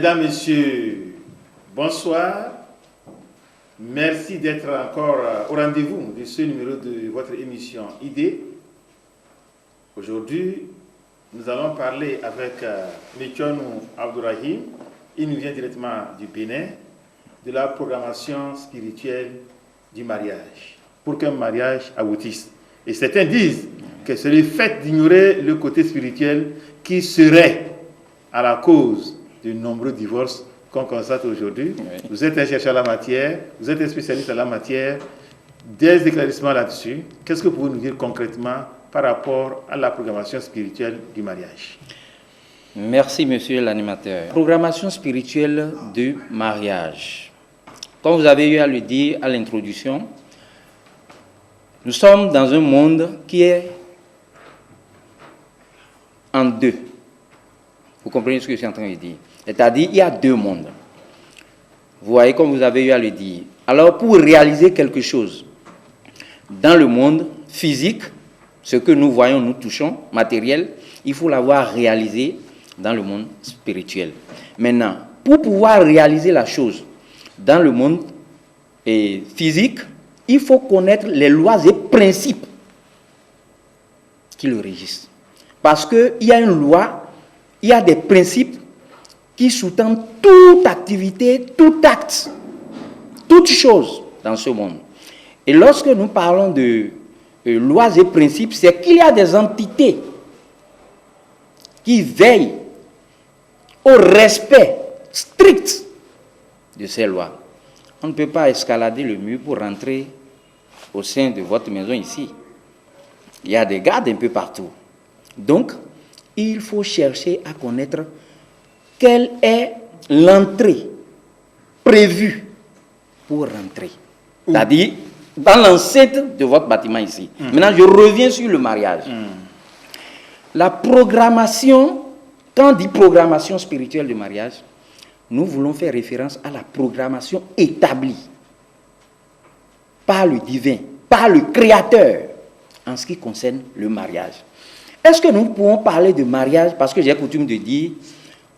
Mesdames, Messieurs, bonsoir. Merci d'être encore au rendez-vous de ce numéro de votre émission Idée. Aujourd'hui, nous allons parler avec Metionou Abdourahim. Il nous vient directement du Bénin, de la programmation spirituelle du mariage, pour qu'un mariage aboutisse. Et certains disent que c'est le fait d'ignorer le côté spirituel qui serait à la cause de nombreux divorces qu'on constate aujourd'hui. Oui. Vous êtes un chercheur en la matière, vous êtes un spécialiste en la matière, des éclaircissements là-dessus. Qu'est-ce que vous pouvez nous dire concrètement par rapport à la programmation spirituelle du mariage? Merci, monsieur l'animateur. Programmation spirituelle du mariage. Comme vous avez eu à le dire à l'introduction, nous sommes dans un monde qui est en deux. Vous comprenez ce que je suis en train de dire? C'est-à-dire, il y a deux mondes. Vous voyez, comme vous avez eu à le dire. Alors, pour réaliser quelque chose dans le monde physique, ce que nous voyons, nous touchons, matériel, il faut l'avoir réalisé dans le monde spirituel. Maintenant, pour pouvoir réaliser la chose dans le monde physique, il faut connaître les lois et principes qui le régissent. Parce qu'il y a une loi, il y a des principes qui sous-tendent toute activité, tout acte, toute chose dans ce monde. Et lorsque nous parlons de lois et principes, c'est qu'il y a des entités qui veillent au respect strict de ces lois. On ne peut pas escalader le mur pour rentrer au sein de votre maison ici. Il y a des gardes un peu partout. Donc, il faut chercher à connaître quelle est l'entrée prévue pour rentrer. C'est-à-dire, dans l'enceinte de votre bâtiment ici. Maintenant, je reviens sur le mariage. La programmation, quand on dit programmation spirituelle du mariage, nous voulons faire référence à la programmation établie par le divin, par le créateur, en ce qui concerne le mariage. Est-ce que nous pouvons parler de mariage, parce que j'ai coutume de dire,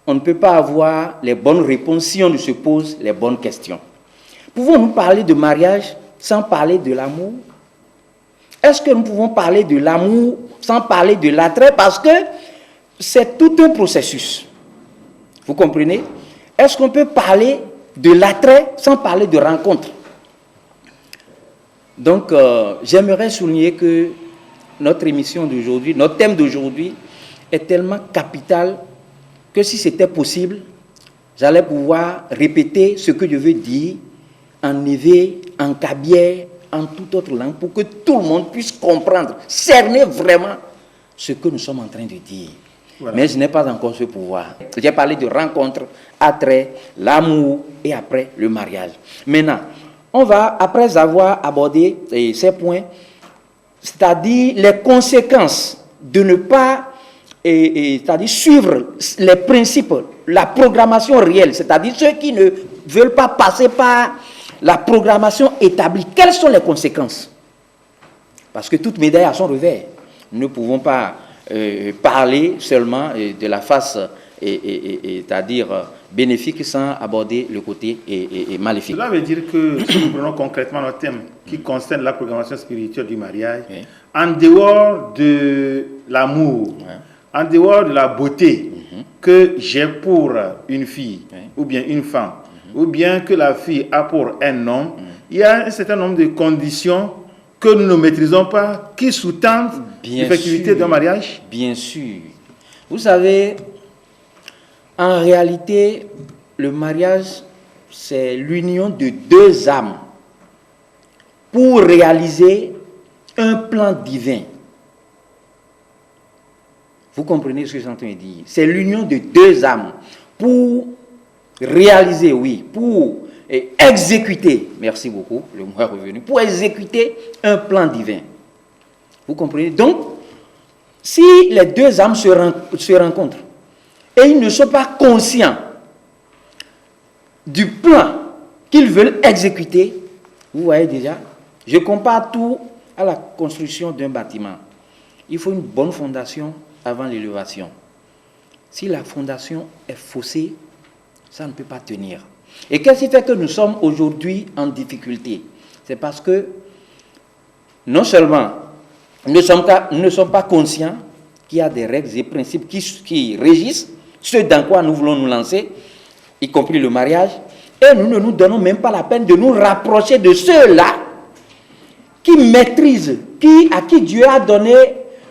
on ne peut pas avoir les bonnes réponses si on ne se pose les bonnes questions. Pouvons-nous parler de mariage sans parler de l'amour? Est-ce que nous pouvons parler de l'amour sans parler de l'attrait? Parce que c'est tout un processus. Vous comprenez? Est-ce qu'on peut parler de l'attrait sans parler de rencontre? Donc, j'aimerais souligner que notre émission d'aujourd'hui, notre thème d'aujourd'hui est tellement capital que si c'était possible, j'allais pouvoir répéter ce que je veux dire en éveil, en kabyère, en toute autre langue, pour que tout le monde puisse comprendre, cerner vraiment ce que nous sommes en train de dire. Voilà. Mais je n'ai pas encore ce pouvoir. J'ai parlé de rencontre, attrait, l'amour et après le mariage. Maintenant, on va, après avoir abordé ces points, c'est-à-dire les conséquences de ne pas c'est-à-dire suivre les principes, la programmation réelle, c'est-à-dire ceux qui ne veulent pas passer par la programmation établie. Quelles sont les conséquences? Parce que toute médaille a son revers. Nous ne pouvons pas parler seulement de la face, c'est-à-dire bénéfique, sans aborder le côté maléfique. Cela veut dire que si nous prenons concrètement notre thème qui concerne la programmation spirituelle du mariage, en dehors de l'amour, en dehors de la beauté que j'ai pour une fille ou bien une femme, ou bien que la fille a pour un homme, il y a un certain nombre de conditions que nous ne maîtrisons pas, qui sous-tendent l'effectivité d'un mariage. Bien sûr. Vous savez, en réalité, le mariage, c'est l'union de deux âmes pour réaliser un plan divin. Vous comprenez ce que je suis en train de dire? C'est l'union de deux âmes pour réaliser, oui, pour exécuter, merci beaucoup, le mot est revenu, pour exécuter un plan divin. Vous comprenez? Donc, si les deux âmes se rencontrent et ils ne sont pas conscients du plan qu'ils veulent exécuter, vous voyez déjà, je compare tout à la construction d'un bâtiment. Il faut une bonne fondation avant l'élévation. Si la fondation est faussée, Ça ne peut pas tenir. Et qu'est-ce qui fait que nous sommes aujourd'hui en difficulté? C'est parce que non seulement nous ne sommes pas conscients qu'il y a des règles et principes qui régissent ce dans quoi nous voulons nous lancer, y compris le mariage, et nous ne nous donnons même pas la peine de nous rapprocher de ceux-là qui maîtrisent, à qui Dieu a donné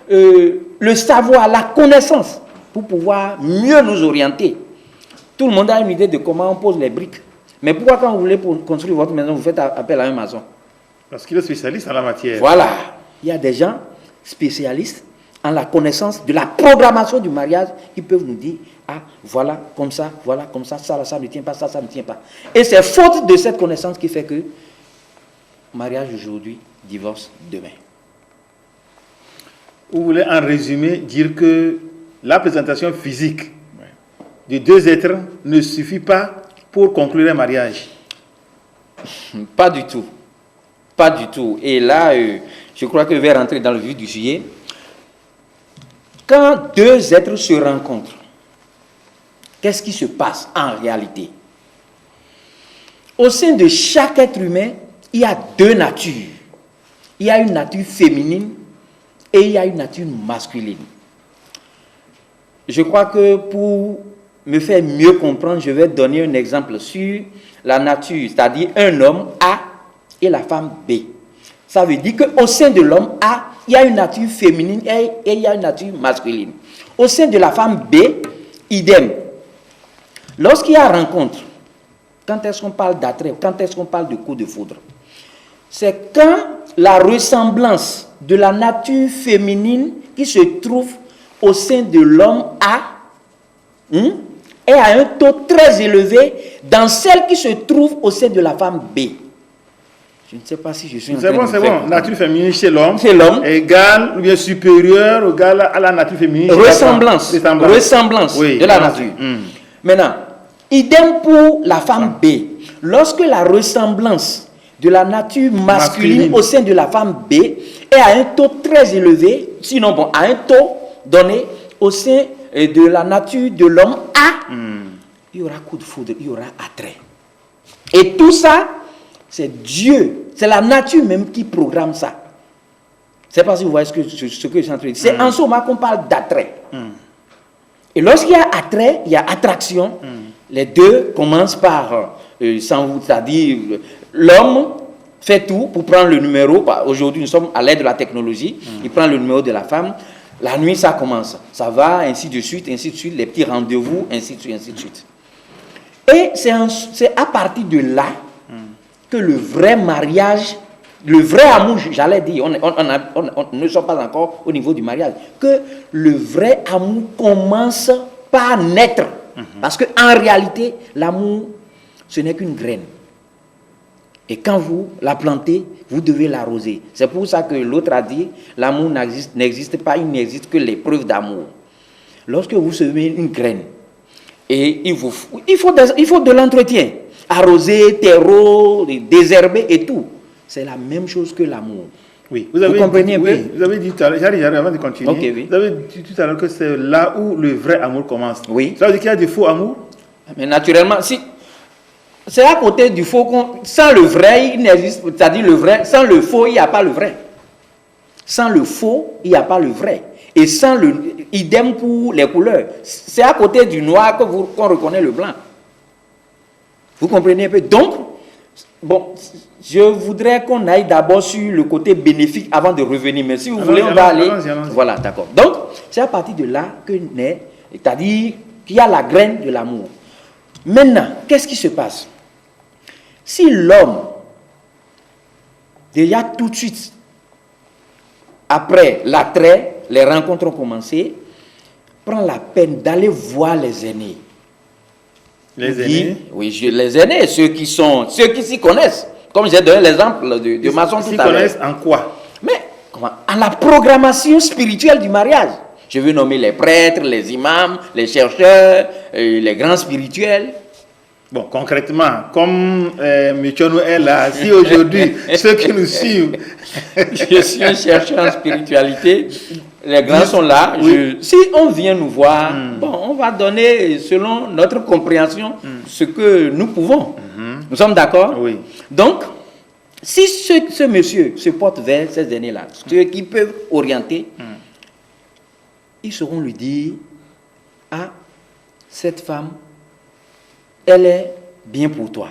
le savoir, la connaissance, pour pouvoir mieux nous orienter. Tout le monde a une idée de comment on pose les briques. Mais pourquoi quand vous voulez construire votre maison, vous faites appel à un maçon? Parce qu'il est spécialiste en la matière. Voilà. Il y a des gens spécialistes en la connaissance de la programmation du mariage qui peuvent nous dire, ah, voilà, comme ça, ça ne tient pas, ça ne tient pas. Et c'est faute de cette connaissance qui fait que mariage aujourd'hui, divorce demain. Vous voulez en résumé dire que la présentation physique de deux êtres ne suffit pas pour conclure un mariage? Pas du tout. Pas du tout. Et là, je crois que je vais rentrer dans le vif du sujet. Quand deux êtres se rencontrent, qu'est-ce qui se passe en réalité? Au sein de chaque être humain, il y a deux natures. Il y a une nature féminine et il y a une nature masculine. Je crois que pour me faire mieux comprendre, je vais donner un exemple sur la nature, c'est-à-dire un homme A et la femme B. Ça veut dire qu'au sein de l'homme A, il y a une nature féminine et il y a une nature masculine. Au sein de la femme B, idem. Lorsqu'il y a rencontre, quand est-ce qu'on parle d'attrait, quand est-ce qu'on parle de coup de foudre? C'est quand la ressemblance de la nature féminine qui se trouve au sein de l'homme A est à un taux très élevé dans celle qui se trouve au sein de la femme B. Je ne sais pas si je suis en train de C'est bon. Nature féminine chez l'homme est égale ou bien supérieure ou égale à la nature féminine chez ressemblance oui, de la nature. Maintenant, idem pour la femme B. Lorsque la ressemblance de la nature masculine au sein de la femme B est à un taux très élevé, sinon bon, à un taux donné au sein de la nature de l'homme A, il y aura coup de foudre, il y aura attrait. Et tout ça, c'est Dieu, c'est la nature même qui programme ça. Je ne sais pas si vous voyez ce que je suis en train de dire. C'est en ce moment qu'on parle d'attrait. Et lorsqu'il y a attrait, il y a attraction. Les deux commencent par, c'est-à-dire, l'homme fait tout pour prendre le numéro. Aujourd'hui, nous sommes à l'aide de la technologie. Il prend le numéro de la femme. La nuit, ça commence. Ça va, ainsi de suite, les petits rendez-vous, ainsi de suite, ainsi de suite. Et c'est à partir de là que le vrai mariage, le vrai amour, j'allais dire, on ne sommes pas encore au niveau du mariage, que le vrai amour commence par naître. Parce qu'en réalité, l'amour, ce n'est qu'une graine. Et quand vous la plantez, vous devez l'arroser. C'est pour ça que l'autre a dit, l'amour n'existe pas, il n'existe que les preuves d'amour. Lorsque vous semez une graine, et il faut de l'entretien, arroser, terreau, désherber et tout. C'est la même chose que l'amour. Oui, vous comprenez un peu? Oui, vous avez dit tout à l'heure, j'arrive avant de continuer. Okay, oui. Vous avez dit tout à l'heure que c'est là où le vrai amour commence. Oui. Ça veut dire qu'il y a du faux amour? Mais naturellement, si c'est à côté du faux, sans le vrai, il n'existe, c'est-à-dire le vrai, sans le faux, il n'y a pas le vrai. Sans le faux, il n'y a pas le vrai. Et sans le idem pour les couleurs. C'est à côté du noir qu'on reconnaît le blanc. Vous comprenez un peu? Donc, bon, je voudrais qu'on aille d'abord sur le côté bénéfique avant de revenir. Mais si vous voulez, on va aller. Voilà, d'accord. Donc, c'est à partir de là que naît, c'est-à-dire qu'il y a la graine de l'amour. Maintenant, qu'est-ce qui se passe? Si l'homme, déjà tout de suite, après l'attrait, les rencontres ont commencé, prend la peine d'aller voir les aînés. Les aînés? Oui, les aînés, ceux qui s'y connaissent. Comme j'ai donné l'exemple de maçon tout à l'heure. Ils s'y connaissent en quoi? Mais, comment? En la programmation spirituelle du mariage. Je veux nommer les prêtres, les imams, les chercheurs, les grands spirituels. Bon, concrètement, comme Michonou est là, si aujourd'hui, ceux qui nous suivent... Je suis un chercheur en spiritualité. Les grands sont là. Oui. Si on vient nous voir, bon, on va donner selon notre compréhension ce que nous pouvons. Nous sommes d'accord? Oui. Donc, si ce monsieur se porte vers ces aînés-là, ceux qui peuvent orienter, ils sauront lui dire, ah, cette femme, elle est bien pour toi.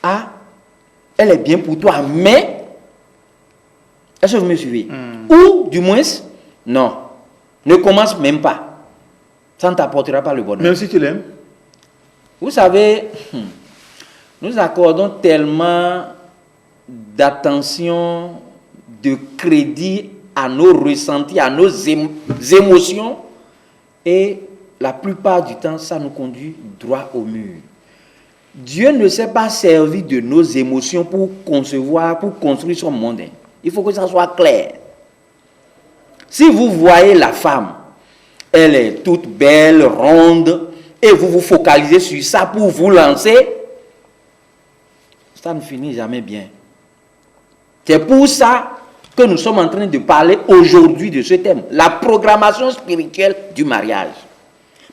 Ah, elle est bien pour toi, mais, est-ce que vous me suivez? Ou, du moins, non, ne commence même pas. Ça ne t'apportera pas le bonheur. Même si tu l'aimes. Vous savez, nous accordons tellement d'attention, de crédit à nos ressentis, à nos émotions, et la plupart du temps, ça nous conduit droit au mur. Dieu ne s'est pas servi de nos émotions pour concevoir, pour construire son monde. Il faut que ça soit clair. Si vous voyez la femme, elle est toute belle, ronde, et vous vous focalisez sur ça pour vous lancer, ça ne finit jamais bien. C'est pour ça que nous sommes en train de parler aujourd'hui de ce thème, la programmation spirituelle du mariage.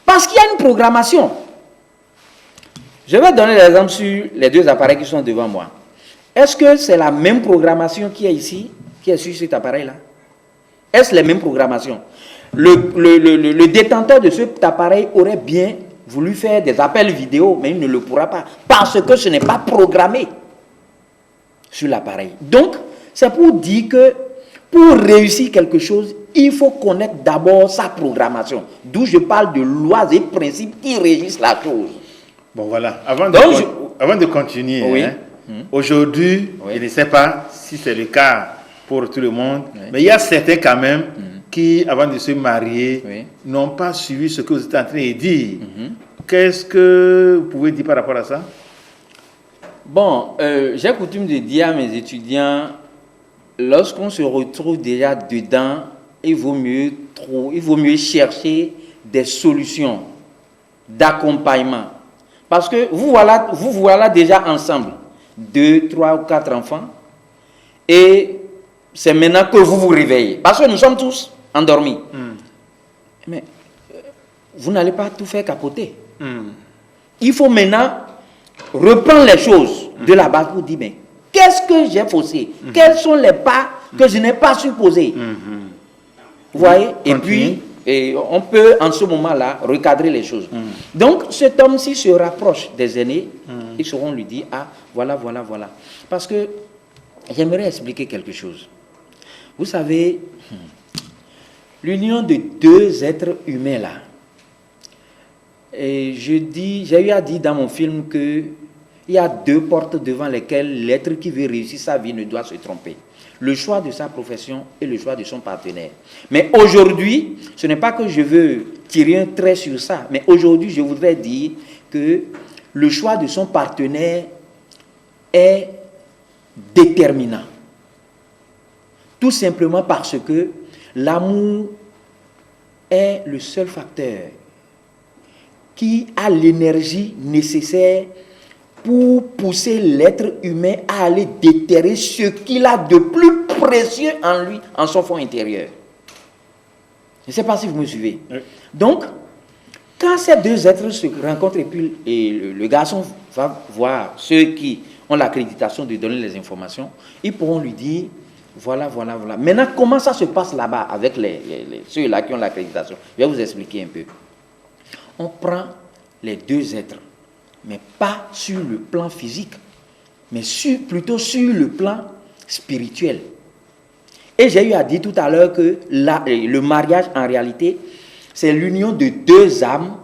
Parce qu'il y a une programmation. Je vais donner l'exemple sur les deux appareils qui sont devant moi. Est-ce que c'est la même programmation qui est ici, qui est sur cet appareil-là? Est-ce la même programmation? Le détenteur de cet appareil aurait bien voulu faire des appels vidéo, mais il ne le pourra pas, parce que ce n'est pas programmé sur l'appareil. Donc, c'est pour dire que pour réussir quelque chose, il faut connaître d'abord sa programmation. D'où je parle de lois et principes qui régissent la chose. Bon, voilà. Avant de continuer, oui. Aujourd'hui, je ne sais pas si c'est le cas pour tout le monde, mais il y a certains quand même qui, avant de se marier, n'ont pas suivi ce que vous êtes en train de dire. Qu'est-ce que vous pouvez dire par rapport à ça? Bon, j'ai coutume de dire à mes étudiants, lorsqu'on se retrouve déjà dedans, il vaut mieux chercher des solutions d'accompagnement. Parce que vous voilà déjà ensemble, 2, 3 ou 4 enfants, et c'est maintenant que vous vous réveillez. Parce que nous sommes tous endormis. Mais vous n'allez pas tout faire capoter. Il faut maintenant reprendre les choses de la base pour dire, mais qu'est-ce que j'ai faussé? Quels sont les pas que je n'ai pas supposés? Vous voyez? Et puis, on peut en ce moment-là recadrer les choses. Donc, cet homme, s'il se rapproche des aînés, ils sauront lui dire, ah, voilà. Parce que j'aimerais expliquer quelque chose. Vous savez, l'union de deux êtres humains là, et j'ai eu à dire dans mon film que il y a deux portes devant lesquelles l'être qui veut réussir sa vie ne doit se tromper. Le choix de sa profession et le choix de son partenaire. Mais aujourd'hui, ce n'est pas que je veux tirer un trait sur ça, mais aujourd'hui, je voudrais dire que le choix de son partenaire est déterminant. Tout simplement parce que l'amour est le seul facteur qui a l'énergie nécessaire pour pousser l'être humain à aller déterrer ce qu'il a de plus précieux en lui, en son fond intérieur. Je ne sais pas si vous me suivez. Oui. Donc, quand ces deux êtres se rencontrent et le garçon va voir ceux qui ont l'accréditation de donner les informations, ils pourront lui dire, voilà. Maintenant, comment ça se passe là-bas avec ceux-là qui ont l'accréditation? Je vais vous expliquer un peu. On prend les deux êtres, mais pas sur le plan physique, mais plutôt sur le plan spirituel. Et j'ai eu à dire tout à l'heure que le mariage, en réalité, c'est l'union de deux âmes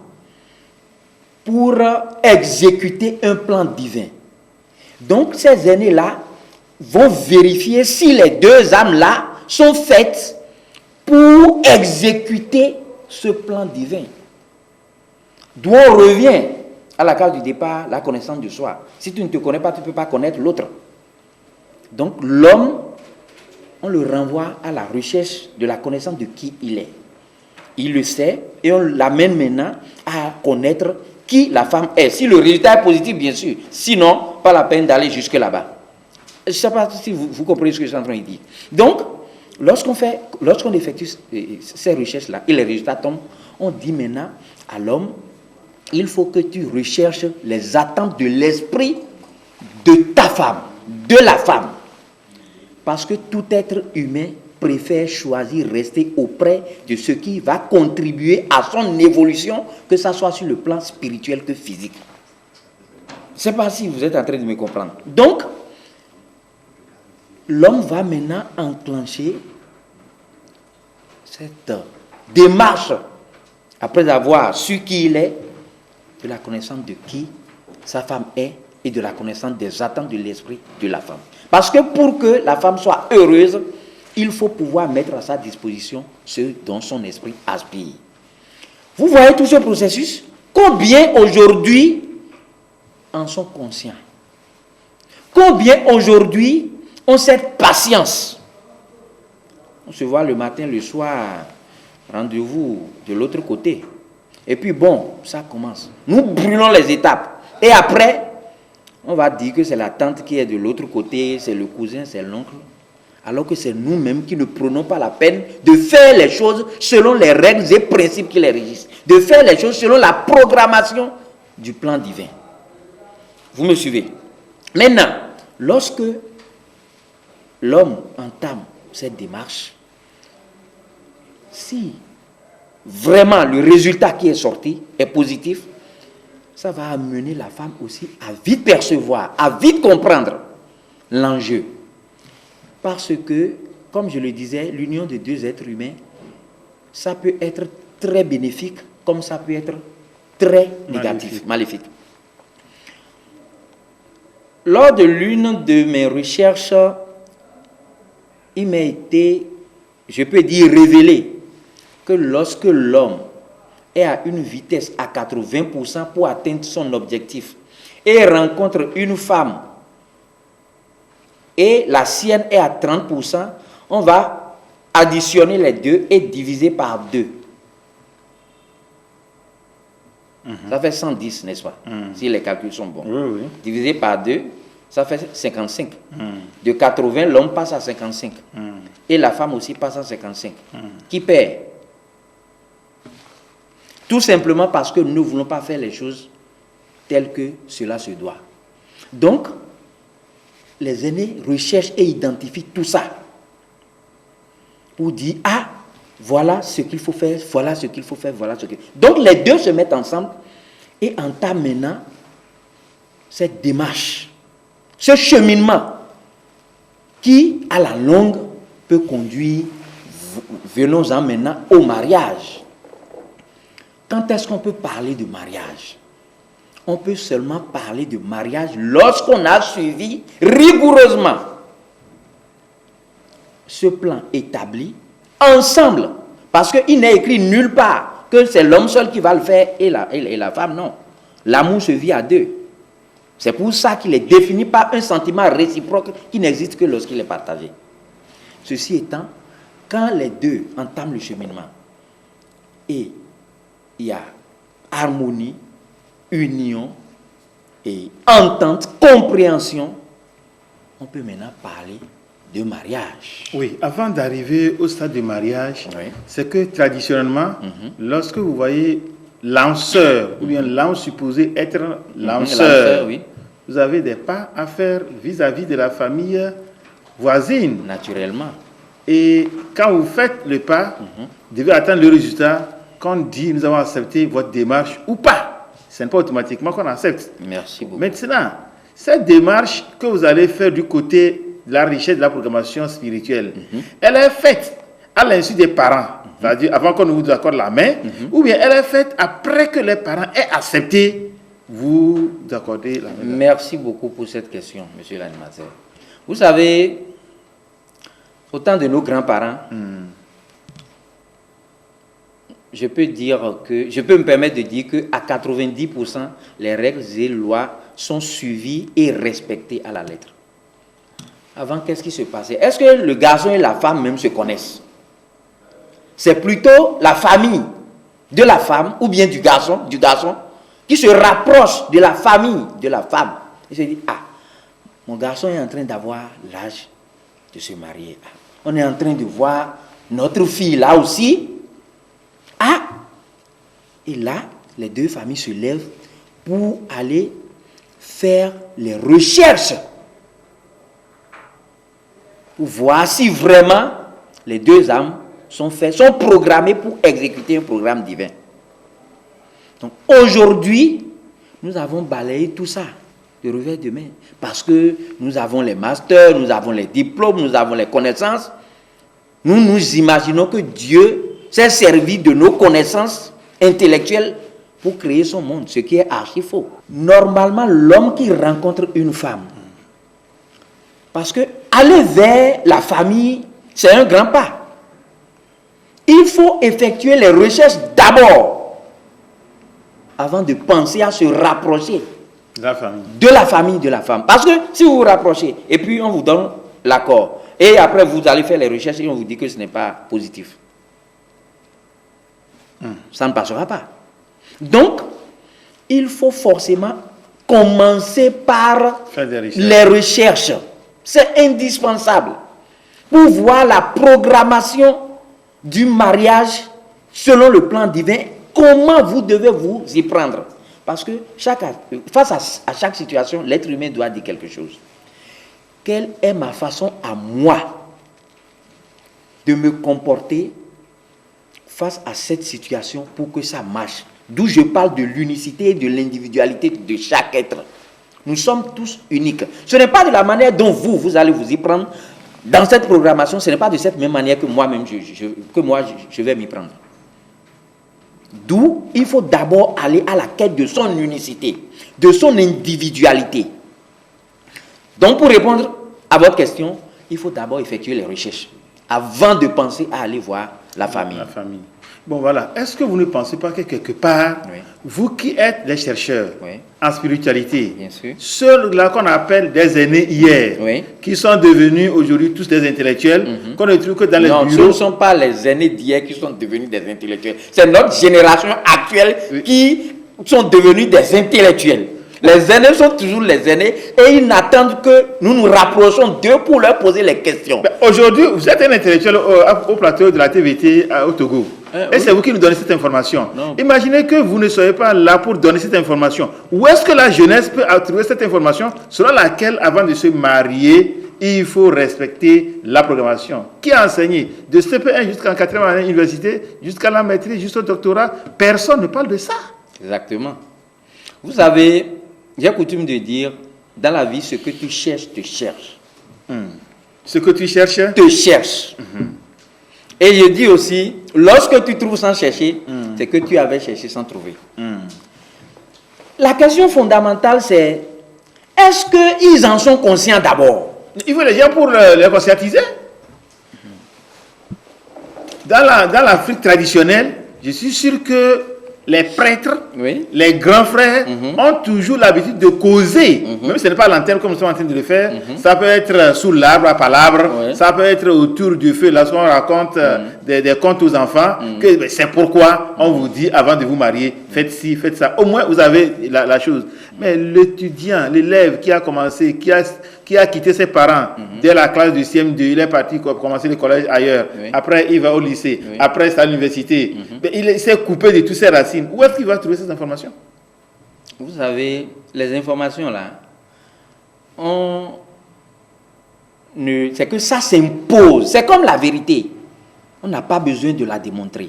pour exécuter un plan divin. Donc, ces aînés-là vont vérifier si les deux âmes-là sont faites pour exécuter ce plan divin. D'où on revient à la case du départ, la connaissance de soi. Si tu ne te connais pas, tu ne peux pas connaître l'autre. Donc l'homme, on le renvoie à la recherche de la connaissance de qui il est. Il le sait et on l'amène maintenant à connaître qui la femme est. Si le résultat est positif, bien sûr. Sinon, pas la peine d'aller jusque là-bas. Je ne sais pas si vous comprenez ce que je suis en train de dire. Donc, lorsqu'on effectue ces recherches-là et les résultats tombent, on dit maintenant à l'homme, il faut que tu recherches les attentes de l'esprit de ta femme, de la femme. Parce que tout être humain préfère choisir rester auprès de ce qui va contribuer à son évolution, que ce soit sur le plan spirituel que physique. Je ne sais pas si vous êtes en train de me comprendre. Donc, l'homme va maintenant enclencher cette démarche, après avoir su qui il est, de la connaissance de qui sa femme est et de la connaissance des attentes de l'esprit de la femme. Parce que pour que la femme soit heureuse, il faut pouvoir mettre à sa disposition ce dont son esprit aspire. Vous voyez tout ce processus? Combien aujourd'hui en sont conscients? Combien aujourd'hui ont cette patience? On se voit le matin, le soir, rendez-vous de l'autre côté. Et puis bon, ça commence. Nous brûlons les étapes. Et après, on va dire que c'est la tante qui est de l'autre côté, c'est le cousin, c'est l'oncle. Alors que c'est nous-mêmes qui ne prenons pas la peine de faire les choses selon les règles et principes qui les régissent. De faire les choses selon la programmation du plan divin. Vous me suivez? Maintenant, lorsque l'homme entame cette démarche, si vraiment le résultat qui est sorti est positif, ça va amener la femme aussi à vite percevoir, à vite comprendre l'enjeu. Parce que, comme je le disais, l'union de deux êtres humains, ça peut être très bénéfique, comme ça peut être très négatif, maléfique. Lors de l'une de mes recherches, il m'a été, je peux dire, révélé que lorsque l'homme est à une vitesse à 80% pour atteindre son objectif et rencontre une femme et la sienne est à 30%, on va additionner les deux et diviser par 2. Ça fait 110, n'est-ce pas? Si les calculs sont bons. Oui. Divisé par 2, ça fait 55. De 80, l'homme passe à 55. Et la femme aussi passe à 55. Qui perd? Tout simplement parce que nous ne voulons pas faire les choses telles que cela se doit. Donc, les aînés recherchent et identifient tout ça pour dire, ah, voilà ce qu'il faut faire, voilà ce qu'il faut faire, voilà ce qu'il faut faire. Donc, les deux se mettent ensemble et entament maintenant cette démarche, ce cheminement qui, à la longue, peut conduire, venons-en maintenant, au mariage. Quand est-ce qu'on peut parler de mariage? On peut seulement parler de mariage lorsqu'on a suivi rigoureusement ce plan établi ensemble. Parce qu'il n'est écrit nulle part que c'est l'homme seul qui va le faire et la femme, non. L'amour se vit à deux. C'est pour ça qu'il est défini par un sentiment réciproque qui n'existe que lorsqu'il est partagé. Ceci étant, quand les deux entament le cheminement et il y a harmonie, union et entente, compréhension, on peut maintenant parler de mariage. Oui, avant d'arriver au stade de mariage, c'est que traditionnellement, lorsque vous voyez l'âme sœur, ou bien l'âme supposée être l'âme sœur, vous avez des pas à faire vis-à-vis de la famille voisine. Naturellement. Et quand vous faites le pas, vous devez attendre le résultat. Quand on dit nous avons accepté votre démarche ou pas, ce n'est pas automatiquement qu'on accepte. Merci beaucoup. Maintenant, cette démarche que vous allez faire du côté de la richesse de la programmation spirituelle, elle est faite à l'insu des parents, c'est-à-dire avant qu'on ne vous accorde la main, ou bien elle est faite après que les parents aient accepté vous accorder la main. Merci beaucoup pour cette question, monsieur l'animateur. Vous savez, au temps de nos grands-parents, je peux me permettre de dire qu'à 90%, les règles et lois sont suivies et respectées à la lettre. Avant, qu'est-ce qui se passait? Est-ce que le garçon et la femme même se connaissent? C'est plutôt la famille de la femme ou bien du garçon qui se rapproche de la famille de la femme. Il se dit, ah, mon garçon est en train d'avoir l'âge de se marier. on est en train de voir notre fille là aussi. Ah! Et là, les deux familles se lèvent pour aller faire les recherches. Pour voir si vraiment les deux âmes sont programmées pour exécuter un programme divin. Donc aujourd'hui, nous avons balayé tout ça de revers de main. Parce que nous avons les masters, nous avons les diplômes, nous avons les connaissances. Nous nous imaginons que Dieu s'est servi de nos connaissances intellectuelles pour créer son monde, ce qui est archi faux. Normalement, l'homme qui rencontre une femme, parce que aller vers la famille, c'est un grand pas. Il faut effectuer les recherches d'abord, avant de penser à se rapprocher de la famille de la femme. Parce que si vous vous rapprochez, et puis on vous donne l'accord, et après vous allez faire les recherches et on vous dit que ce n'est pas positif, ça ne passera pas. Donc, il faut forcément commencer par les recherches. C'est indispensable pour voir la programmation du mariage selon le plan divin, comment vous devez vous y prendre. Parce que face à chaque situation, l'être humain doit dire quelque chose. Quelle est ma façon à moi de me comporter face à cette situation pour que ça marche? D'où je parle de l'unicité et de l'individualité de chaque être. Nous sommes tous uniques. Ce n'est pas de la manière dont vous allez vous y prendre. Dans cette programmation, ce n'est pas de cette même manière que moi-même je vais m'y prendre. D'où il faut d'abord aller à la quête de son unicité, de son individualité. Donc pour répondre à votre question, il faut d'abord effectuer les recherches avant de penser à aller voir la famille. Bon voilà, est-ce que vous ne pensez pas que quelque part, vous qui êtes des chercheurs en spiritualité, ceux-là qu'on appelle des aînés hier, qui sont devenus aujourd'hui tous des intellectuels, qu'on ne trouve que dans les bureaux... Non, ce ne sont pas les aînés d'hier qui sont devenus des intellectuels. C'est notre génération actuelle qui sont devenus des intellectuels. Les aînés sont toujours les aînés et ils n'attendent que nous nous rapprochons d'eux pour leur poser les questions. Aujourd'hui, vous êtes un intellectuel au plateau de la TVT au Togo. Et c'est vous qui nous donnez cette information. Imaginez que vous ne soyez pas là pour donner cette information. Où est-ce que la jeunesse peut trouver cette information selon laquelle, avant de se marier, il faut respecter la programmation? Qui a enseigné de CP1 jusqu'en 4e année université, jusqu'à la maîtrise, jusqu'au doctorat? Personne ne parle de ça. Exactement. Vous savez, j'ai coutume de dire, dans la vie, ce que tu cherches, te cherche. Ce que tu cherches te cherche. Et je dis aussi, lorsque tu trouves sans chercher, c'est que tu avais cherché sans trouver. La question fondamentale, c'est, est-ce qu'ils en sont conscients d'abord? Il faut les gens pour les conscientiser. Dans l'Afrique traditionnelle, je suis sûr que les prêtres, les grands frères ont toujours l'habitude de causer. Même si ce n'est pas à l'antenne comme nous sommes en train de le faire. Ça peut être sous l'arbre à palabre. Ça peut être autour du feu lorsqu'on raconte des contes aux enfants. C'est pourquoi on vous dit avant de vous marier, faites ci, faites ça. Au moins vous avez la chose. Mais l'étudiant, l'élève qui a commencé, qui a quitté ses parents dès la classe du CM2, il est parti commencer le collège ailleurs. Après, il va au lycée. Après, c'est à l'université. Il s'est coupé de toutes ses racines. Où est-ce qu'il va trouver ces informations? Vous savez, les informations là, c'est que ça s'impose. C'est comme la vérité. On n'a pas besoin de la démontrer.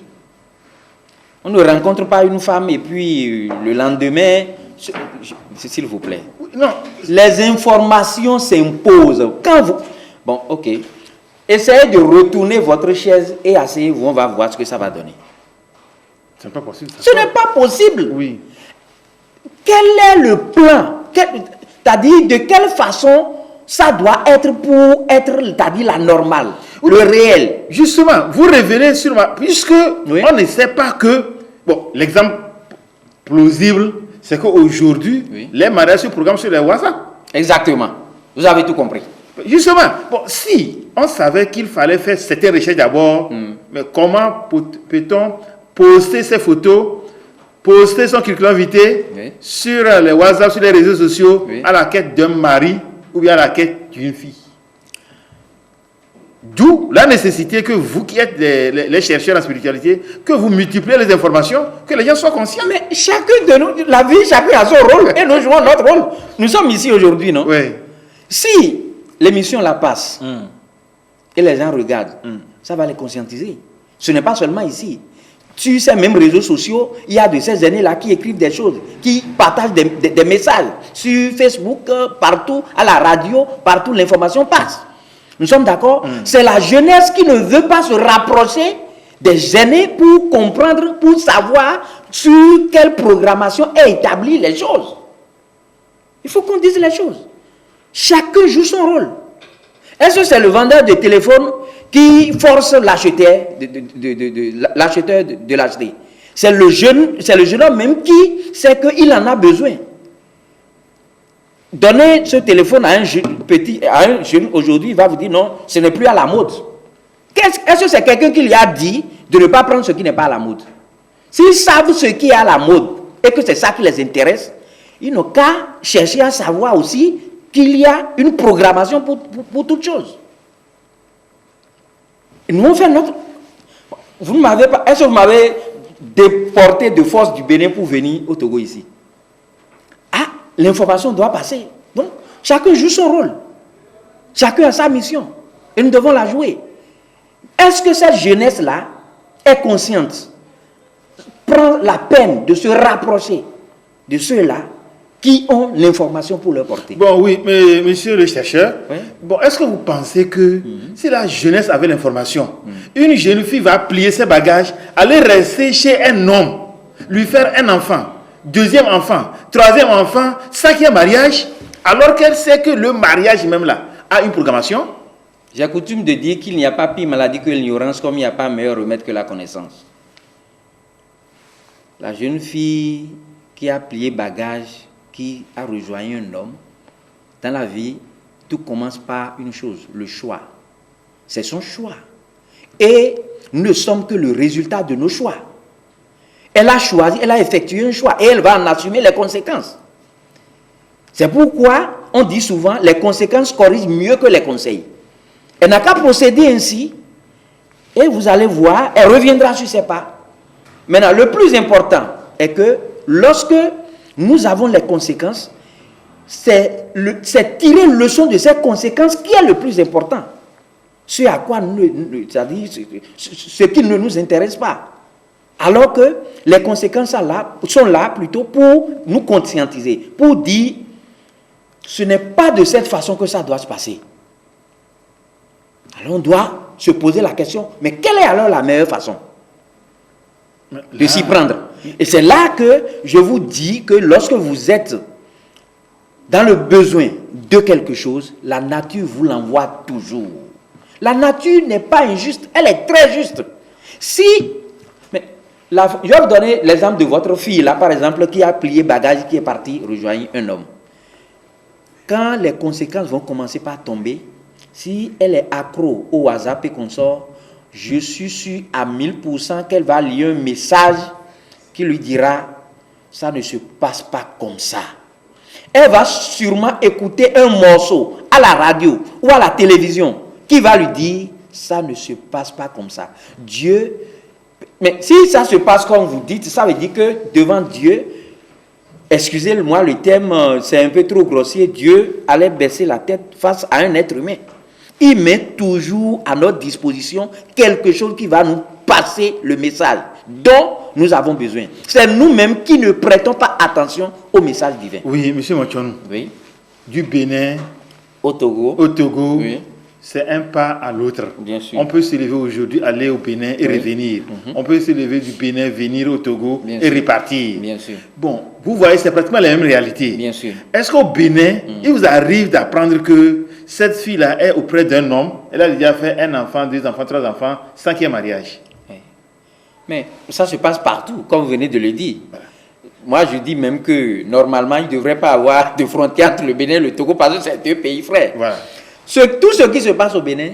On ne rencontre pas une femme et puis le lendemain... S'il vous plaît. Non. Les informations s'imposent. Quand vous... Bon, ok. Essayez de retourner votre chaise et asseyez-vous. On va voir ce que ça va donner. Ce n'est pas possible. Ce n'est pas possible. Oui. Quel est le plan? C'est-à-dire, de quelle façon ça doit être pour être, c'est-à-dire, la normale, le réel? Justement, vous révélez sur ma... Puisque on ne sait pas que... Bon, l'exemple plausible... c'est qu'aujourd'hui, les mariages se programment sur les WhatsApp. Exactement. Vous avez tout compris. Justement, bon, si on savait qu'il fallait faire certaines recherches d'abord, mais comment peut-on poster ces photos, poster son curriculum vitae sur les WhatsApp, sur les réseaux sociaux, à la quête d'un mari ou bien à la quête d'une fille? D'où la nécessité que vous qui êtes les chercheurs en spiritualité, que vous multipliez les informations, que les gens soient conscients. Mais chacun de nous, la vie, chacun a son rôle et nous jouons notre rôle. Nous sommes ici aujourd'hui, non? Oui. Si l'émission la passe et les gens regardent, ça va les conscientiser. Ce n'est pas seulement ici. Sur ces mêmes réseaux sociaux, il y a de ces aînés-là qui écrivent des choses, qui partagent des messages. Sur Facebook, partout, à la radio, partout, l'information passe. Nous sommes d'accord? C'est la jeunesse qui ne veut pas se rapprocher des aînés pour comprendre, pour savoir sur quelle programmation est établie les choses. Il faut qu'on dise les choses. Chacun joue son rôle. Est-ce que c'est le vendeur de téléphone qui force l'acheteur de l'acheter? C'est le jeune homme même qui sait qu'il en a besoin. Donnez ce téléphone à un jeune aujourd'hui, il va vous dire non, ce n'est plus à la mode. Est-ce que c'est quelqu'un qui lui a dit de ne pas prendre ce qui n'est pas à la mode? S'ils savent ce qui est à la mode et que c'est ça qui les intéresse, ils n'ont qu'à chercher à savoir aussi qu'il y a une programmation pour toute chose. Et nous on fait notre... Vous ne m'avez pas... Est-ce que vous m'avez déporté de force du Bénin pour venir au Togo ici? L'information doit passer. Donc, chacun joue son rôle. Chacun a sa mission. Et nous devons la jouer. Est-ce que cette jeunesse-là est consciente? Prend la peine de se rapprocher de ceux-là qui ont l'information pour leur porter. Bon, oui, mais monsieur le chercheur, bon, est-ce que vous pensez que si la jeunesse avait l'information, une jeune fille va plier ses bagages, aller rester chez un homme, lui faire un enfant, deuxième enfant, troisième enfant, cinquième mariage, alors qu'elle sait que le mariage même là a une programmation? J'ai coutume de dire qu'il n'y a pas pire maladie que l'ignorance, comme il n'y a pas meilleur remède que la connaissance. La jeune fille qui a plié bagage, qui a rejoint un homme, dans la vie, tout commence par une chose, le choix. C'est son choix. Et nous ne sommes que le résultat de nos choix. Elle a choisi, elle a effectué un choix et elle va en assumer les conséquences. C'est pourquoi on dit souvent les conséquences corrigent mieux que les conseils. Elle n'a qu'à procéder ainsi et vous allez voir, elle reviendra sur ses pas. Maintenant, le plus important est que lorsque nous avons les conséquences, c'est tirer leçon de ces conséquences qui est le plus important. Ce à quoi c'est-à-dire ce qui ne nous intéresse pas. Alors que les conséquences sont là plutôt pour nous conscientiser, pour dire ce n'est pas de cette façon que ça doit se passer. Alors on doit se poser la question, mais quelle est alors la meilleure façon de s'y prendre? Et c'est là que je vous dis que lorsque vous êtes dans le besoin de quelque chose, la nature vous l'envoie toujours. La nature n'est pas injuste, elle est très juste. Je vais vous donner l'exemple de votre fille, là, par exemple, qui a plié bagage, qui est parti rejoindre un homme. Quand les conséquences vont commencer par tomber, si elle est accro au WhatsApp et qu'on sort, je suis sûr à 1000% qu'elle va lire un message qui lui dira « ça ne se passe pas comme ça ». Elle va sûrement écouter un morceau à la radio ou à la télévision qui va lui dire « ça ne se passe pas comme ça ». Dieu... Mais si ça se passe comme vous dites, ça veut dire que devant Dieu, excusez-moi le terme, c'est un peu trop grossier, Dieu allait baisser la tête face à un être humain. Il met toujours à notre disposition quelque chose qui va nous passer le message dont nous avons besoin. C'est nous-mêmes qui ne prêtons pas attention au message divin. Oui, M. Mochonou. Oui. Du Bénin au Togo. Oui. C'est un pas à l'autre. Bien sûr. On peut se lever aujourd'hui, aller au Bénin et revenir. On peut se lever du Bénin, venir au Togo et repartir. Bien sûr. Bon, vous voyez, c'est pratiquement la même réalité. Bien sûr. Est-ce qu'au Bénin, il vous arrive d'apprendre que cette fille-là est auprès d'un homme, elle a déjà fait un enfant, 2 enfants, 3 enfants, 5e mariage? Oui. Mais ça se passe partout, comme vous venez de le dire. Voilà. Moi, je dis même que normalement, il ne devrait pas avoir de frontière entre le Bénin et le Togo parce que c'est 2 pays frères. Voilà. Tout ce qui se passe au Bénin